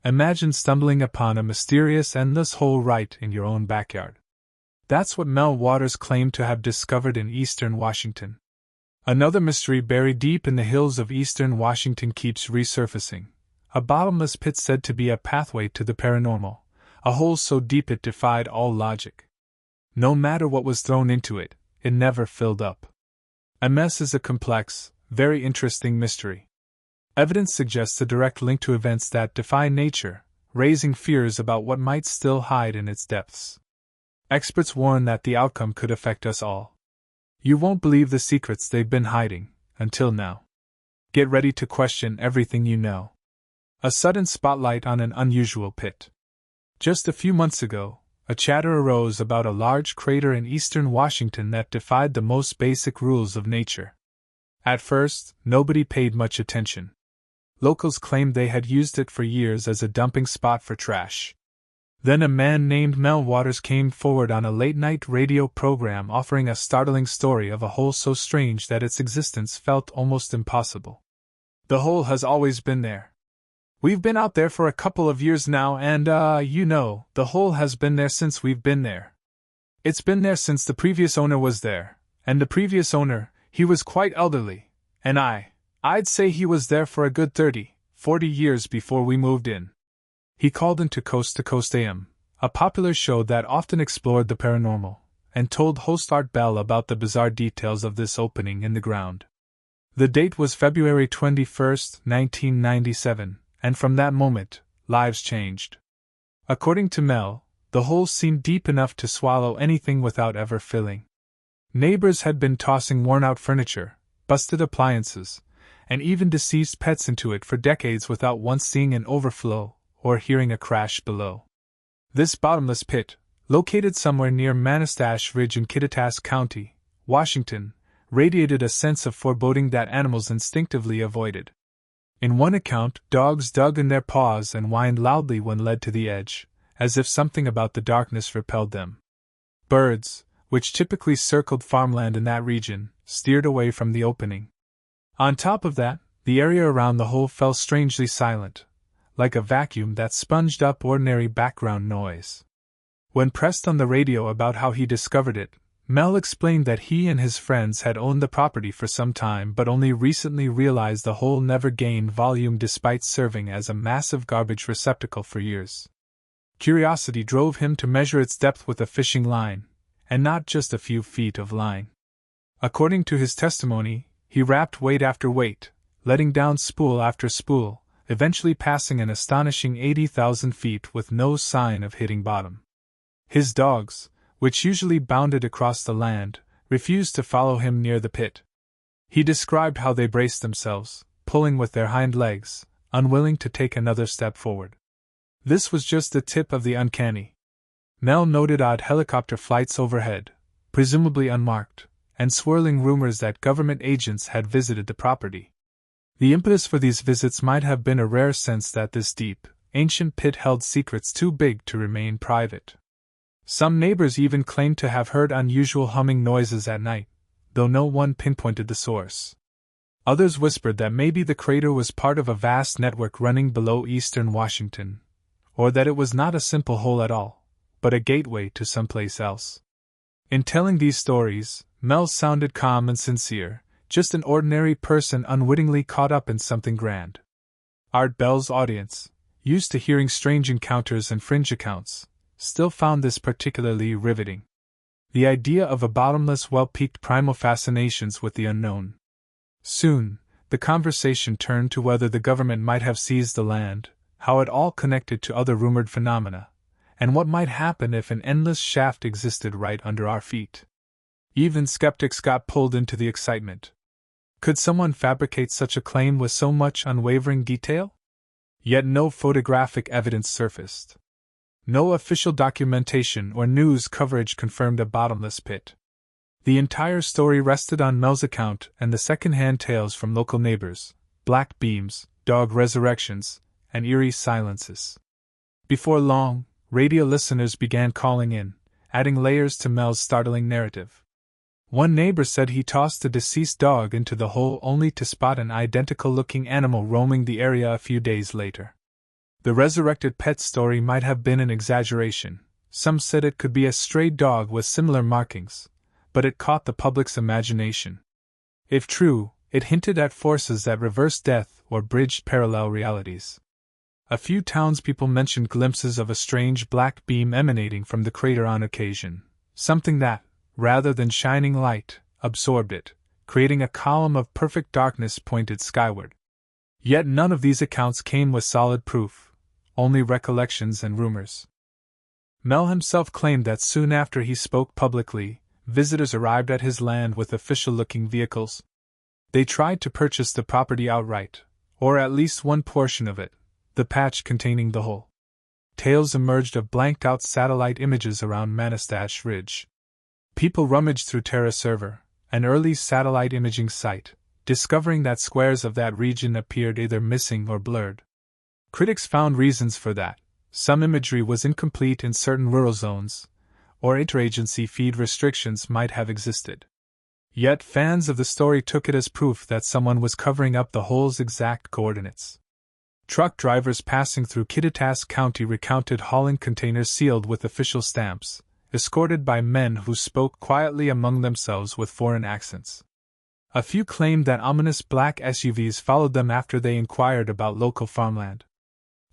Imagine stumbling upon a mysterious endless hole right in your own backyard. That's what Mel Waters claimed to have discovered in eastern Washington. Another mystery buried deep in the hills of eastern Washington keeps resurfacing. A bottomless pit said to be a pathway to the paranormal, a hole so deep it defied all logic. No matter what was thrown into it, it never filled up. MS is a complex, very interesting mystery. Evidence suggests a direct link to events that defy nature, raising fears about what might still hide in its depths. Experts warn that the outcome could affect us all. You won't believe the secrets they've been hiding, until now. Get ready to question everything you know. A sudden spotlight on an unusual pit. Just a few months ago, a chatter arose about a large crater in eastern Washington that defied the most basic rules of nature. At first, nobody paid much attention. Locals claimed they had used it for years as a dumping spot for trash. Then a man named Mel Waters came forward on a late-night radio program offering a startling story of a hole so strange that its existence felt almost impossible. The hole has always been there. We've been out there for a couple of years now and, the hole has been there since we've been there. It's been there since the previous owner was there, and the previous owner, he was quite elderly, and I'd say he was there for a good 30, 40 years before we moved in. He called into Coast to Coast AM, a popular show that often explored the paranormal, and told host Art Bell about the bizarre details of this opening in the ground. The date was February 21, 1997, and from that moment, lives changed. According to Mel, the hole seemed deep enough to swallow anything without ever filling. Neighbors had been tossing worn-out furniture, busted appliances, and even deceased pets into it for decades without once seeing an overflow or hearing a crash below. This bottomless pit, located somewhere near Manastash Ridge in Kittitas County, Washington, radiated a sense of foreboding that animals instinctively avoided. In one account, dogs dug in their paws and whined loudly when led to the edge, as if something about the darkness repelled them. Birds, which typically circled farmland in that region, steered away from the opening. On top of that, the area around the hole fell strangely silent, like a vacuum that sponged up ordinary background noise. When pressed on the radio about how he discovered it, Mel explained that he and his friends had owned the property for some time but only recently realized the hole never gained volume despite serving as a massive garbage receptacle for years. Curiosity drove him to measure its depth with a fishing line, and not just a few feet of line. According to his testimony, he rapped weight after weight, letting down spool after spool, eventually passing an astonishing 80,000 feet with no sign of hitting bottom. His dogs, which usually bounded across the land, refused to follow him near the pit. He described how they braced themselves, pulling with their hind legs, unwilling to take another step forward. This was just the tip of the uncanny. Mel noted odd helicopter flights overhead, presumably unmarked, and swirling rumors that government agents had visited the property. The impetus for these visits might have been a rare sense that this deep, ancient pit held secrets too big to remain private. Some neighbors even claimed to have heard unusual humming noises at night, though no one pinpointed the source. Others whispered that maybe the crater was part of a vast network running below eastern Washington, or that it was not a simple hole at all, but a gateway to someplace else. In telling these stories, Mel sounded calm and sincere, just an ordinary person unwittingly caught up in something grand. Art Bell's audience, used to hearing strange encounters and fringe accounts, still found this particularly riveting. The idea of a bottomless well piqued primal fascinations with the unknown. Soon, the conversation turned to whether the government might have seized the land, how it all connected to other rumored phenomena, and what might happen if an endless shaft existed right under our feet. Even skeptics got pulled into the excitement. Could someone fabricate such a claim with so much unwavering detail? Yet no photographic evidence surfaced. No official documentation or news coverage confirmed a bottomless pit. The entire story rested on Mel's account and the second-hand tales from local neighbors, black beams, dog resurrections, and eerie silences. Before long, radio listeners began calling in, adding layers to Mel's startling narrative. One neighbor said he tossed a deceased dog into the hole only to spot an identical-looking animal roaming the area a few days later. The resurrected pet story might have been an exaggeration. Some said it could be a stray dog with similar markings, but it caught the public's imagination. If true, it hinted at forces that reversed death or bridged parallel realities. A few townspeople mentioned glimpses of a strange black beam emanating from the crater on occasion, something that, rather than shining light, absorbed it, creating a column of perfect darkness pointed skyward. Yet none of these accounts came with solid proof, only recollections and rumors. Mel himself claimed that soon after he spoke publicly, visitors arrived at his land with official-looking vehicles. They tried to purchase the property outright, or at least one portion of it, the patch containing the whole. Tales emerged of blanked-out satellite images around Manastash Ridge. People rummaged through TerraServer, an early satellite imaging site, discovering that squares of that region appeared either missing or blurred. Critics found reasons for that. Some imagery was incomplete in certain rural zones, or interagency feed restrictions might have existed. Yet fans of the story took it as proof that someone was covering up the hole's exact coordinates. Truck drivers passing through Kittitas County recounted hauling containers sealed with official stamps, escorted by men who spoke quietly among themselves with foreign accents. A few claimed that ominous black SUVs followed them after they inquired about local farmland.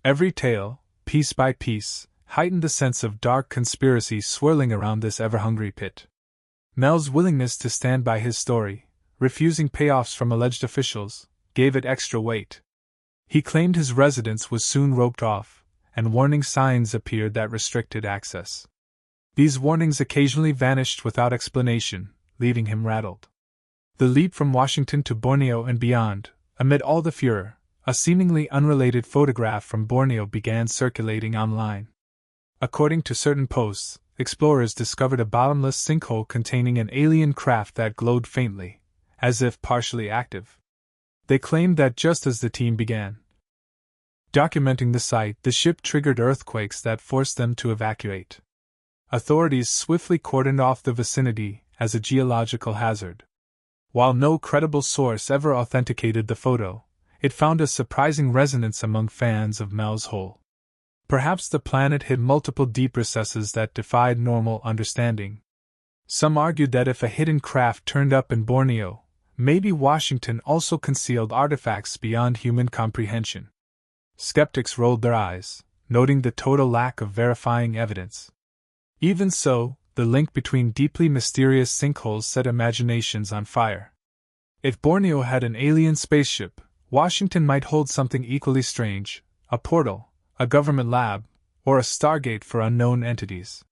Every tale, piece by piece, heightened the sense of dark conspiracy swirling around this ever-hungry pit. Mel's willingness to stand by his story, refusing payoffs from alleged officials, gave it extra weight. He claimed his residence was soon roped off, and warning signs appeared that restricted access. These warnings occasionally vanished without explanation, leaving him rattled. The leap from Washington to Borneo and beyond, amid all the furor, a seemingly unrelated photograph from Borneo began circulating online. According to certain posts, explorers discovered a bottomless sinkhole containing an alien craft that glowed faintly, as if partially active. They claimed that just as the team began documenting the site, the ship triggered earthquakes that forced them to evacuate. Authorities swiftly cordoned off the vicinity as a geological hazard. While no credible source ever authenticated the photo, it found a surprising resonance among fans of Mel's Hole. Perhaps the planet hid multiple deep recesses that defied normal understanding. Some argued that if a hidden craft turned up in Borneo, maybe Washington also concealed artifacts beyond human comprehension. Skeptics rolled their eyes, noting the total lack of verifying evidence. Even so, the link between deeply mysterious sinkholes set imaginations on fire. If Borneo had an alien spaceship, Washington might hold something equally strange, a portal, a government lab, or a stargate for unknown entities.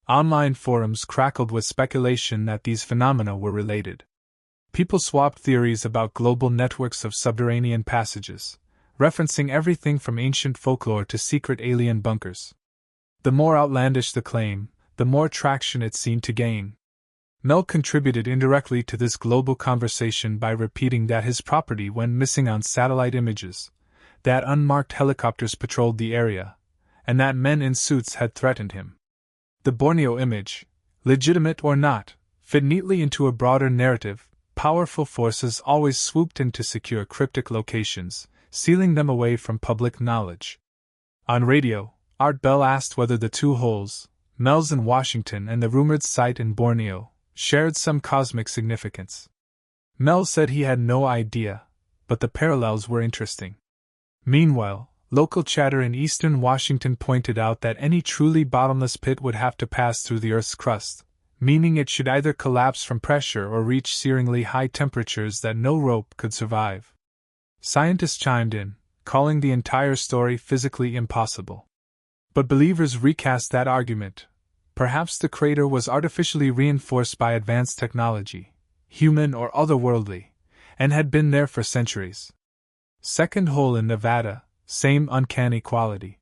Online forums crackled with speculation that these phenomena were related. People swapped theories about global networks of subterranean passages, referencing everything from ancient folklore to secret alien bunkers. The more outlandish the claim, the more traction it seemed to gain. Mel contributed indirectly to this global conversation by repeating that his property went missing on satellite images, that unmarked helicopters patrolled the area, and that men in suits had threatened him. The Borneo image, legitimate or not, fit neatly into a broader narrative. Powerful forces always swooped in to secure cryptic locations, sealing them away from public knowledge. On radio, Art Bell asked whether the two holes, Mel's in Washington and the rumored site in Borneo, shared some cosmic significance. Mel said he had no idea, but the parallels were interesting. Meanwhile, local chatter in eastern Washington pointed out that any truly bottomless pit would have to pass through the Earth's crust, meaning it should either collapse from pressure or reach searingly high temperatures that no rope could survive. Scientists chimed in, calling the entire story physically impossible. But believers recast that argument. Perhaps the crater was artificially reinforced by advanced technology, human or otherworldly, and had been there for centuries. Second hole in Nevada, same uncanny quality.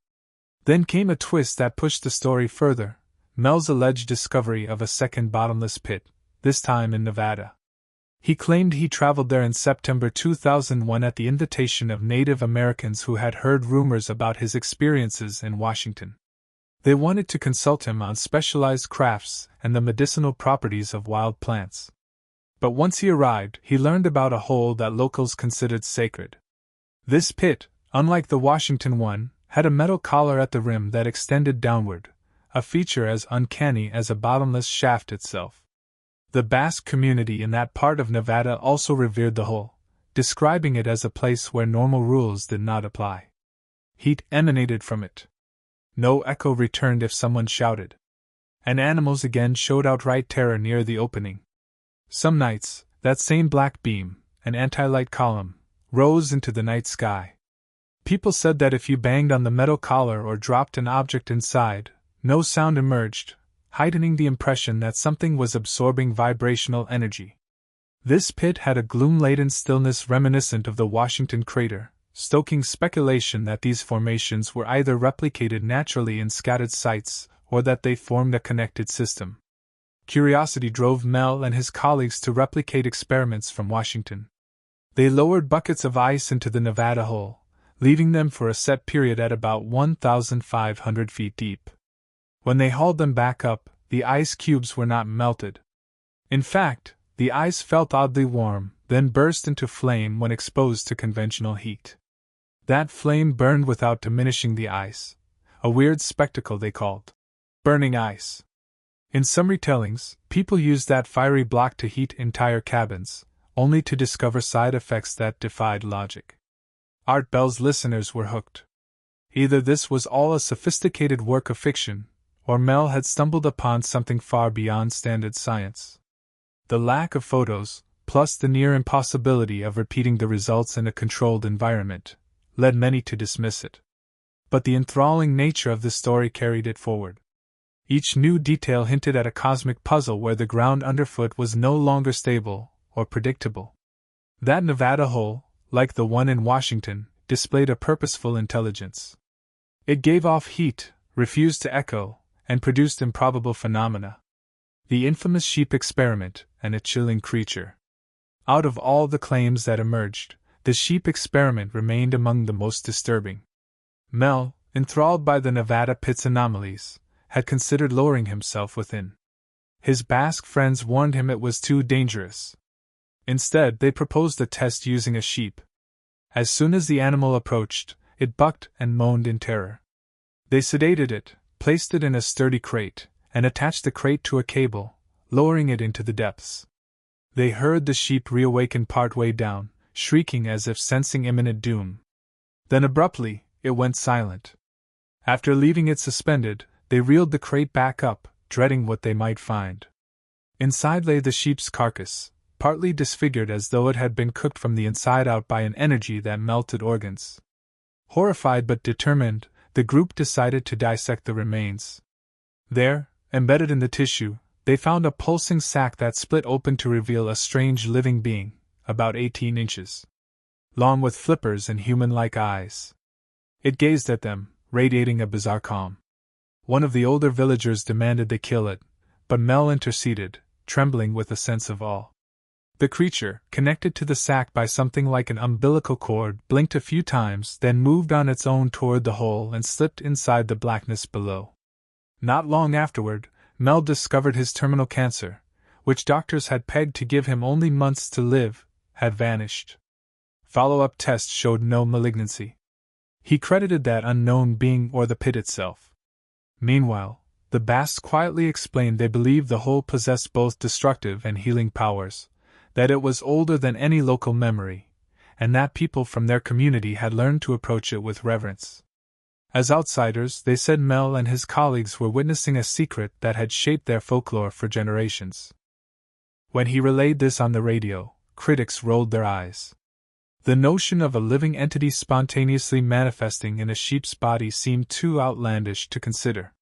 Then came a twist that pushed the story further, Mel's alleged discovery of a second bottomless pit, this time in Nevada. He claimed he traveled there in September 2001 at the invitation of Native Americans who had heard rumors about his experiences in Washington. They wanted to consult him on specialized crafts and the medicinal properties of wild plants. But once he arrived, he learned about a hole that locals considered sacred. This pit, unlike the Washington one, had a metal collar at the rim that extended downward, a feature as uncanny as a bottomless shaft itself. The Basque community in that part of Nevada also revered the hole, describing it as a place where normal rules did not apply. Heat emanated from it. No echo returned if someone shouted. And animals again showed outright terror near the opening. Some nights, that same black beam, an anti-light column, rose into the night sky. People said that if you banged on the metal collar or dropped an object inside, no sound emerged, heightening the impression that something was absorbing vibrational energy. This pit had a gloom-laden stillness reminiscent of the Washington crater, stoking speculation that these formations were either replicated naturally in scattered sites or that they formed a connected system. Curiosity drove Mel and his colleagues to replicate experiments from Washington. They lowered buckets of ice into the Nevada hole, leaving them for a set period at about 1,500 feet deep. When they hauled them back up, the ice cubes were not melted. In fact, the ice felt oddly warm, then burst into flame when exposed to conventional heat. That flame burned without diminishing the ice, a weird spectacle they called burning ice. In some retellings, people used that fiery block to heat entire cabins, only to discover side effects that defied logic. Art Bell's listeners were hooked. Either this was all a sophisticated work of fiction, or Mel had stumbled upon something far beyond standard science. The lack of photos, plus the near impossibility of repeating the results in a controlled environment, led many to dismiss it. But the enthralling nature of the story carried it forward. Each new detail hinted at a cosmic puzzle where the ground underfoot was no longer stable or predictable. That Nevada hole, like the one in Washington, displayed a purposeful intelligence. It gave off heat, refused to echo, and produced improbable phenomena. The infamous sheep experiment, and a chilling creature. Out of all the claims that emerged, the sheep experiment remained among the most disturbing. Mel, enthralled by the Nevada pit's anomalies, had considered lowering himself within. His Basque friends warned him it was too dangerous. Instead, they proposed a test using a sheep. As soon as the animal approached, it bucked and moaned in terror. They sedated it, placed it in a sturdy crate, and attached the crate to a cable, lowering it into the depths. They heard the sheep reawaken partway down, shrieking as if sensing imminent doom. Then abruptly, it went silent. After leaving it suspended, they reeled the crate back up, dreading what they might find. Inside lay the sheep's carcass, partly disfigured as though it had been cooked from the inside out by an energy that melted organs. Horrified but determined, the group decided to dissect the remains. There, embedded in the tissue, they found a pulsing sac that split open to reveal a strange living being, about 18 inches long with flippers and human-like eyes. It gazed at them, radiating a bizarre calm. One of the older villagers demanded they kill it, but Mel interceded, trembling with a sense of awe. The creature, connected to the sack by something like an umbilical cord, blinked a few times, then moved on its own toward the hole and slipped inside the blackness below. Not long afterward, Mel discovered his terminal cancer, which doctors had pegged to give him only months to live, had vanished. Follow-up tests showed no malignancy. He credited that unknown being or the pit itself. Meanwhile, the Basques quietly explained they believed the hole possessed both destructive and healing powers, that it was older than any local memory, and that people from their community had learned to approach it with reverence. As outsiders, they said Mel and his colleagues were witnessing a secret that had shaped their folklore for generations. When he relayed this on the radio, critics rolled their eyes. The notion of a living entity spontaneously manifesting in a sheep's body seemed too outlandish to consider.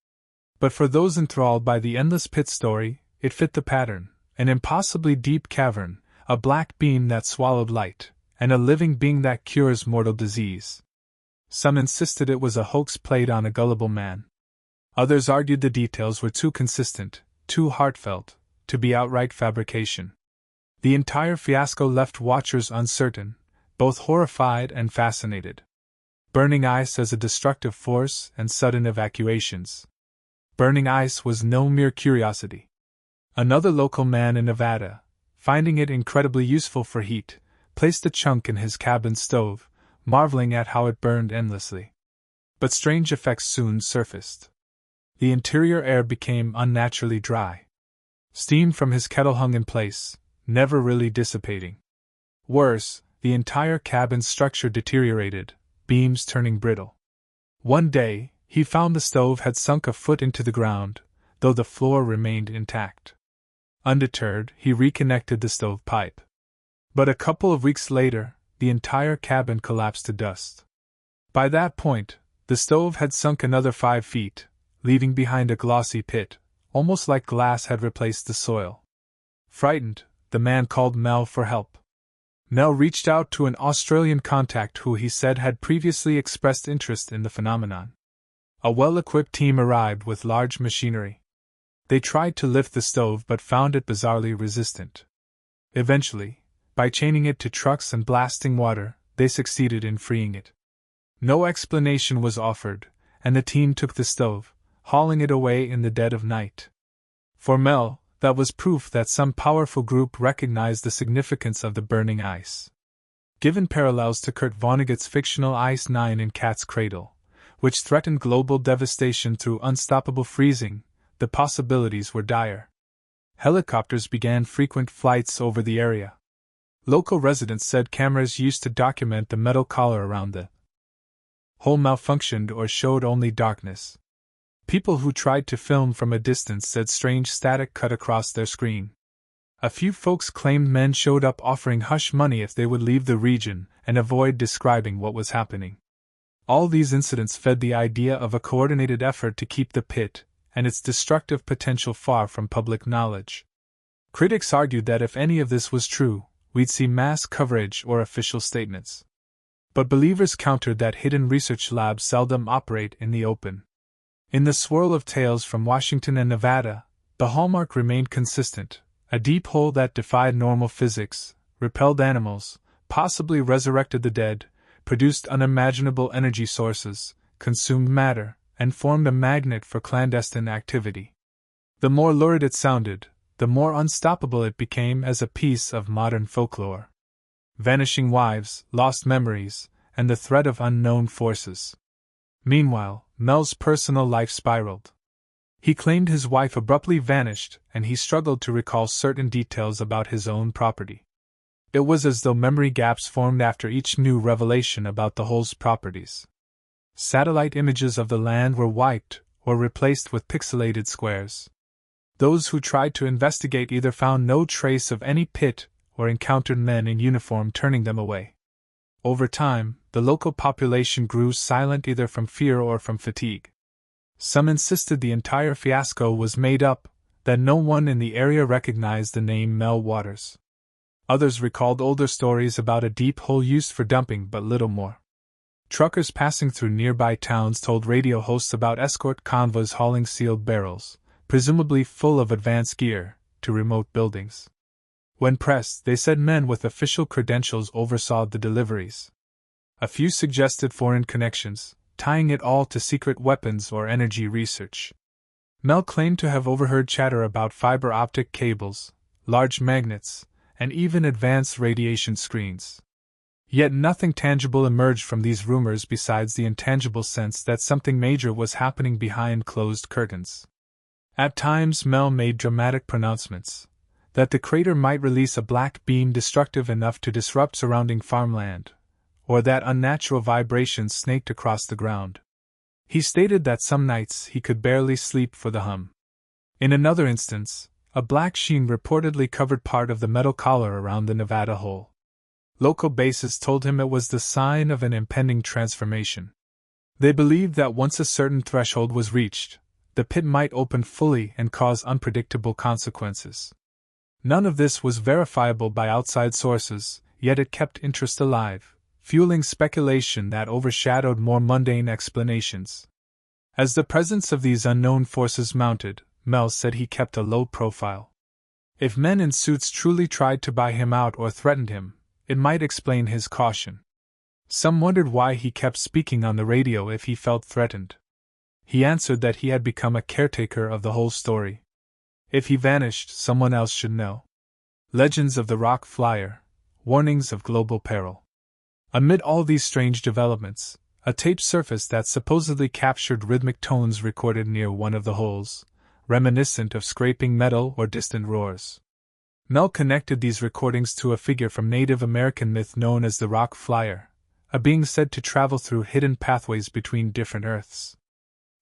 But for those enthralled by the endless pit story, it fit the pattern: an impossibly deep cavern, a black beam that swallowed light, and a living being that cures mortal disease. Some insisted it was a hoax played on a gullible man. Others argued the details were too consistent, too heartfelt, to be outright fabrication. The entire fiasco left watchers uncertain, both horrified and fascinated. Burning ice as a destructive force and sudden evacuations. Burning ice was no mere curiosity. Another local man in Nevada, finding it incredibly useful for heat, placed a chunk in his cabin stove, marveling at how it burned endlessly. But strange effects soon surfaced. The interior air became unnaturally dry. Steam from his kettle hung in place, never really dissipating. Worse, the entire cabin's structure deteriorated, beams turning brittle. One day, he found the stove had sunk a foot into the ground, though the floor remained intact. Undeterred, he reconnected the stovepipe. But a couple of weeks later, the entire cabin collapsed to dust. By that point, the stove had sunk another 5 feet, leaving behind a glossy pit, almost like glass had replaced the soil. Frightened, the man called Mel for help. Mel reached out to an Australian contact who he said had previously expressed interest in the phenomenon. A well-equipped team arrived with large machinery. They tried to lift the stove but found it bizarrely resistant. Eventually, by chaining it to trucks and blasting water, they succeeded in freeing it. No explanation was offered, and the team took the stove, hauling it away in the dead of night. For Mel, that was proof that some powerful group recognized the significance of the burning ice. Given parallels to Kurt Vonnegut's fictional Ice 9 in Cat's Cradle, which threatened global devastation through unstoppable freezing, the possibilities were dire. Helicopters began frequent flights over the area. Local residents said cameras used to document the metal collar around the hole malfunctioned or showed only darkness. People who tried to film from a distance said strange static cut across their screen. A few folks claimed men showed up offering hush money if they would leave the region and avoid describing what was happening. All these incidents fed the idea of a coordinated effort to keep the pit and its destructive potential far from public knowledge. Critics argued that if any of this was true, we'd see mass coverage or official statements. But believers countered that hidden research labs seldom operate in the open. In the swirl of tales from Washington and Nevada, the hallmark remained consistent: a deep hole that defied normal physics, repelled animals, possibly resurrected the dead, produced unimaginable energy sources, consumed matter, and formed a magnet for clandestine activity. The more lurid it sounded, the more unstoppable it became as a piece of modern folklore. Vanishing wives, lost memories, and the threat of unknown forces. Meanwhile, Mel's personal life spiraled. He claimed his wife abruptly vanished, and he struggled to recall certain details about his own property. It was as though memory gaps formed after each new revelation about the hole's properties. Satellite images of the land were wiped or replaced with pixelated squares. Those who tried to investigate either found no trace of any pit or encountered men in uniform turning them away. Over time, the local population grew silent either from fear or from fatigue. Some insisted the entire fiasco was made up, that no one in the area recognized the name Mel Waters. Others recalled older stories about a deep hole used for dumping but little more. Truckers passing through nearby towns told radio hosts about escort convoys hauling sealed barrels, presumably full of advanced gear, to remote buildings. When pressed, they said men with official credentials oversaw the deliveries. A few suggested foreign connections, tying it all to secret weapons or energy research. Mel claimed to have overheard chatter about fiber optic cables, large magnets, and even advanced radiation screens. Yet nothing tangible emerged from these rumors besides the intangible sense that something major was happening behind closed curtains. At times Mel made dramatic pronouncements that the crater might release a black beam destructive enough to disrupt surrounding farmland, or that unnatural vibrations snaked across the ground. He stated that some nights he could barely sleep for the hum. In another instance, a black sheen reportedly covered part of the metal collar around the Nevada hole. Local bases told him it was the sign of an impending transformation. They believed that once a certain threshold was reached, the pit might open fully and cause unpredictable consequences. None of this was verifiable by outside sources, yet it kept interest alive, fueling speculation that overshadowed more mundane explanations. As the presence of these unknown forces mounted, Mel said he kept a low profile. If men in suits truly tried to buy him out or threatened him, it might explain his caution. Some wondered why he kept speaking on the radio if he felt threatened. He answered that he had become a caretaker of the whole story. If he vanished, someone else should know. Legends of the rock flyer, warnings of global peril. Amid all these strange developments, a tape surfaced that supposedly captured rhythmic tones recorded near one of the holes, reminiscent of scraping metal or distant roars. Mel connected these recordings to a figure from Native American myth known as the Rock Flyer, a being said to travel through hidden pathways between different Earths.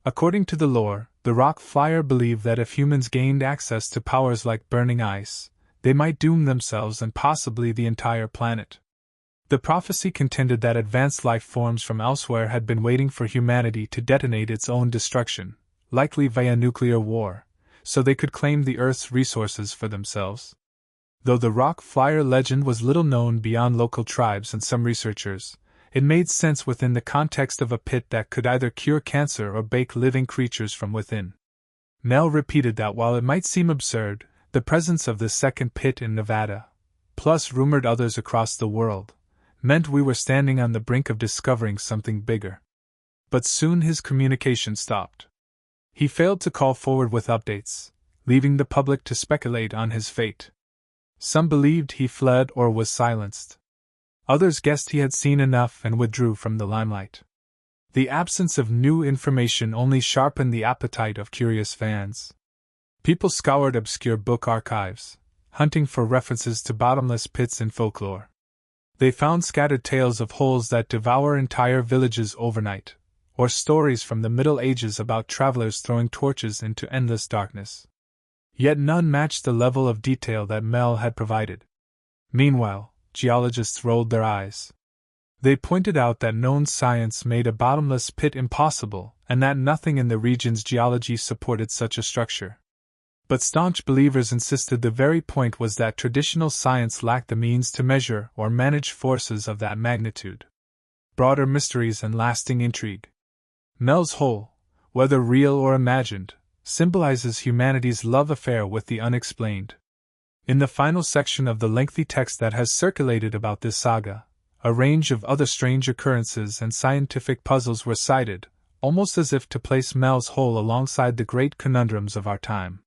According to the lore, the Rock Flyer believed that if humans gained access to powers like burning ice, they might doom themselves and possibly the entire planet. The prophecy contended that advanced life forms from elsewhere had been waiting for humanity to detonate its own destruction, likely via nuclear war, so they could claim the Earth's resources for themselves. Though the Rock Flyer legend was little known beyond local tribes and some researchers, it made sense within the context of a pit that could either cure cancer or bake living creatures from within. Mel repeated that while it might seem absurd, the presence of this second pit in Nevada, plus rumored others across the world, meant we were standing on the brink of discovering something bigger. But soon his communication stopped. He failed to call forward with updates, leaving the public to speculate on his fate. Some believed he fled or was silenced. Others guessed he had seen enough and withdrew from the limelight. The absence of new information only sharpened the appetite of curious fans. People scoured obscure book archives, hunting for references to bottomless pits in folklore. They found scattered tales of holes that devour entire villages overnight, or stories from the Middle Ages about travelers throwing torches into endless darkness. Yet none matched the level of detail that Mel had provided. Meanwhile, geologists rolled their eyes. They pointed out that known science made a bottomless pit impossible and that nothing in the region's geology supported such a structure. But staunch believers insisted the very point was that traditional science lacked the means to measure or manage forces of that magnitude. Broader mysteries and lasting intrigue. Mel's hole, whether real or imagined, symbolizes humanity's love affair with the unexplained. In the final section of the lengthy text that has circulated about this saga, a range of other strange occurrences and scientific puzzles were cited, almost as if to place Mel's hole alongside the great conundrums of our time.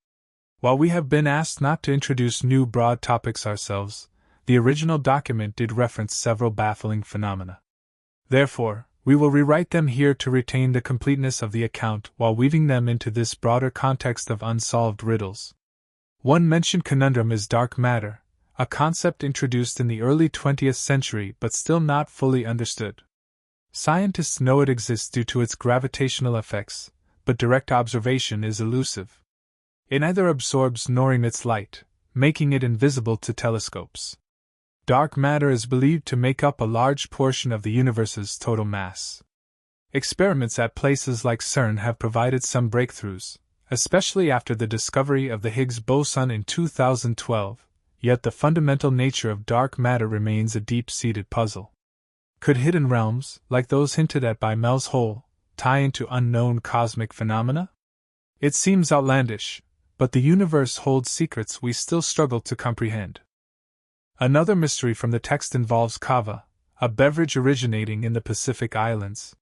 While we have been asked not to introduce new broad topics ourselves, the original document did reference several baffling phenomena. Therefore, we will rewrite them here to retain the completeness of the account while weaving them into this broader context of unsolved riddles. One mentioned conundrum is dark matter, a concept introduced in the early 20th century but still not fully understood. Scientists know it exists due to its gravitational effects, but direct observation is elusive. It neither absorbs nor emits light, making it invisible to telescopes. Dark matter is believed to make up a large portion of the universe's total mass. Experiments at places like CERN have provided some breakthroughs, especially after the discovery of the Higgs boson in 2012, yet the fundamental nature of dark matter remains a deep-seated puzzle. Could hidden realms, like those hinted at by Mel's hole, tie into unknown cosmic phenomena? It seems outlandish, but the universe holds secrets we still struggle to comprehend. Another mystery from the text involves kava, a beverage originating in the Pacific Islands.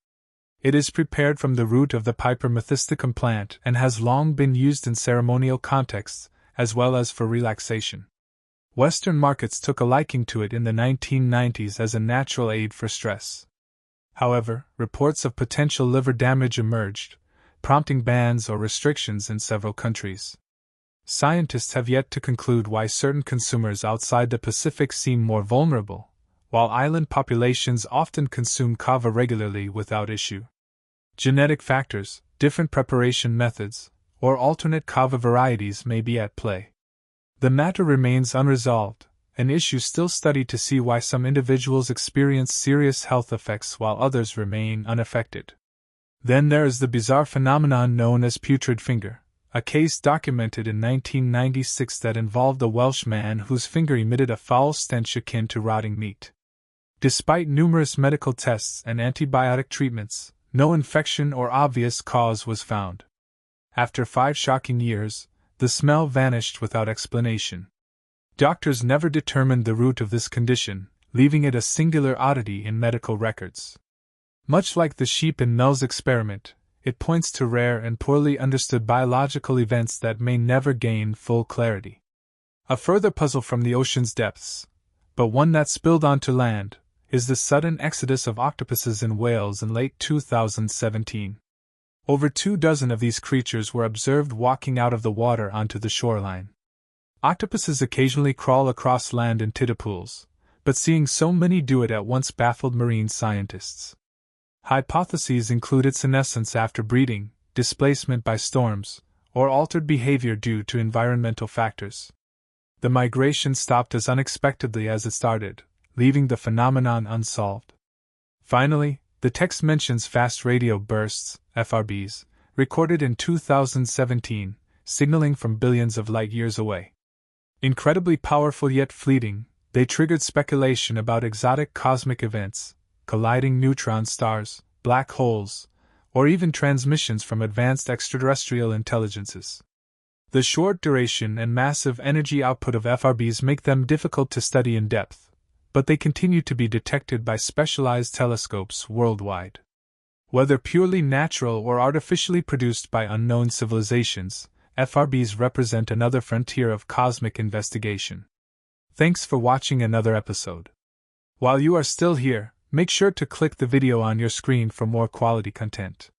It is prepared from the root of the Piper methysticum plant and has long been used in ceremonial contexts, as well as for relaxation. Western markets took a liking to it in the 1990s as a natural aid for stress. However, reports of potential liver damage emerged, prompting bans or restrictions in several countries. Scientists have yet to conclude why certain consumers outside the Pacific seem more vulnerable, while island populations often consume kava regularly without issue. Genetic factors, different preparation methods, or alternate kava varieties may be at play. The matter remains unresolved, an issue still studied to see why some individuals experience serious health effects while others remain unaffected. Then there is the bizarre phenomenon known as putrid finger, a case documented in 1996 that involved a Welsh man whose finger emitted a foul stench akin to rotting meat. Despite numerous medical tests and antibiotic treatments, no infection or obvious cause was found. After 5 shocking years, the smell vanished without explanation. Doctors never determined the root of this condition, leaving it a singular oddity in medical records. Much like the sheep in Mel's experiment, it points to rare and poorly understood biological events that may never gain full clarity. A further puzzle from the ocean's depths, but one that spilled onto land, is the sudden exodus of octopuses in Wales in late 2017. Over 24 of these creatures were observed walking out of the water onto the shoreline. Octopuses occasionally crawl across land in tidepools, but seeing so many do it at once baffled marine scientists. Hypotheses included senescence after breeding, displacement by storms, or altered behavior due to environmental factors. The migration stopped as unexpectedly as it started, leaving the phenomenon unsolved. Finally, the text mentions fast radio bursts, FRBs, recorded in 2017, signaling from billions of light-years away. Incredibly powerful yet fleeting, they triggered speculation about exotic cosmic events, colliding neutron stars, black holes, or even transmissions from advanced extraterrestrial intelligences. The short duration and massive energy output of FRBs make them difficult to study in depth, but they continue to be detected by specialized telescopes worldwide. Whether purely natural or artificially produced by unknown civilizations, FRBs represent another frontier of cosmic investigation. Thanks for watching another episode. While you are still here, make sure to click the video on your screen for more quality content.